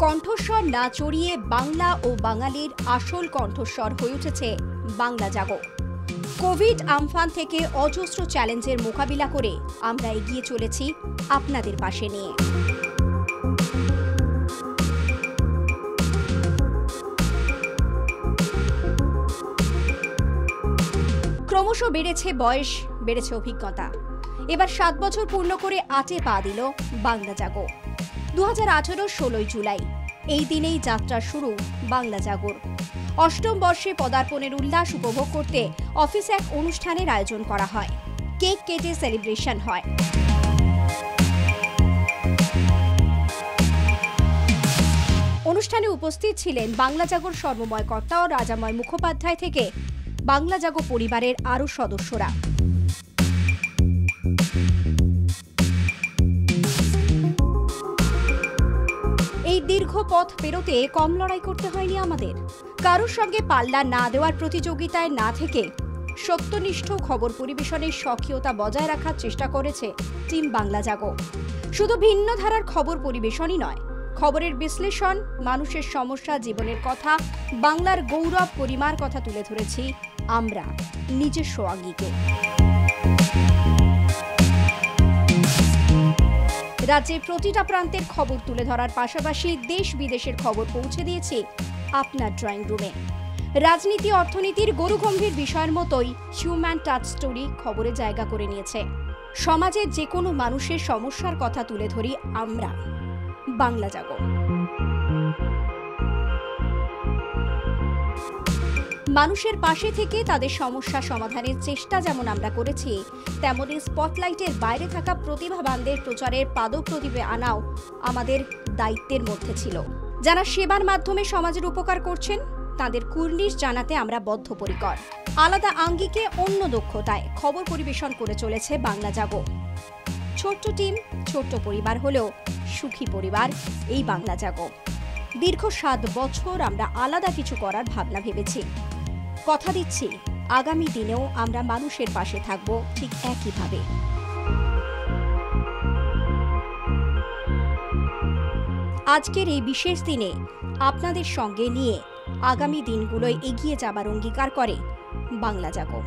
কণ্ঠস্বর না চড়িয়ে বাংলা ও বাঙালির আসল কণ্ঠস্বর হয়ে উঠেছে বাংলা জাগো। কোভিড আমফান থেকে অজস্র চ্যালেঞ্জের মোকাবিলা করে আমরা এগিয়ে চলেছি আপনাদের পাশে নিয়ে। ক্রমশ বেড়েছে বয়স, বেড়েছে অভিজ্ঞতা। এবার 7 বছর পূর্ণ করে 8-এ পা দিল বাংলা জাগো। 2018 16 জুলাই এই দিনেই যাত্রা শুরু বাংলা জাগোর। 8ম বর্ষে পদার্পণের উল্লাস উপভোগ করতে অফিসে এক অনুষ্ঠানের আয়োজন করা হয়। কেক কেটে সেলিব্রেশন হয়। অনুষ্ঠানে উপস্থিত ছিলেন বাংলা জাগোর সর্বময় কর্তা ও রাজাময় মুখোপাধ্যায় থেকে বাংলা জাগো পরিবারের আরও সদস্যরা। এই দীর্ঘ পথ পেরোতে কম লড়াই করতে হয়নি আমাদের। কারোর সঙ্গে পাল্লা না দেওয়ার প্রতিযোগিতায় না থেকে সত্যনিষ্ঠ খবর পরিবেশনের স্বকীয়তা বজায় রাখার চেষ্টা করেছে টিম বাংলা জাগো। শুধু ভিন্ন ধারার খবর পরিবেশনই নয়, খবরের বিশ্লেষণ, মানুষের সমস্যা, জীবনের কথা, বাংলার গৌরব গরিমার কথা তুলে ধরেছি আমরা নিজস্ব আঙ্গিকে। রাজ্যের প্রতিটা প্রান্তের খবর তুলে ধরার পাশাপাশি দেশ বিদেশের খবর পৌঁছে দিয়েছি আপনার ড্রয়িং রুমে। রাজনীতি, অর্থনীতির গরুগম্ভীর বিষয়ের মতোই হিউম্যান টাচ স্টোরি খবরে জায়গা করে নিয়েছে। সমাজের যে কোনো মানুষের সমস্যার কথা তুলে ধরি আমরা, বাংলা জাগো। মানুষের পাশে থেকে তাদের সমস্যা সমাধানের চেষ্টা যেমন আমরা করেছি, তেমনি স্পটলাইটের বাইরে থাকা প্রতিভাবানদের প্রচারের পাদপ্রদীপে আনাও আমাদের দায়িত্বের মধ্যে ছিল। যারা সেবার মাধ্যমে সমাজের উপকার করছেন তাদের কুর্নিশ জানাতে আমরা বদ্ধপরিকর। আলাদা আঙ্গিকে অন্য দক্ষতায় খবর পরিবেশন করে চলেছে বাংলা জাগো। ছোট্ট টিম, ছোট্ট পরিবার হলেও সুখী পরিবার এই বাংলা জাগো। দীর্ঘ 7 বছর আমরা আলাদা কিছু করার ভাবনা ভেবেছি। কথা দিচ্ছি আগামী দিনেও আমরা মানুষের পাশে থাকব ঠিক একইভাবে। আজকের এই বিশেষ দিনে আপনাদের সঙ্গে নিয়ে আগামী দিনগুলোয় এগিয়ে যাবার অঙ্গীকার করে বাংলা জাগো।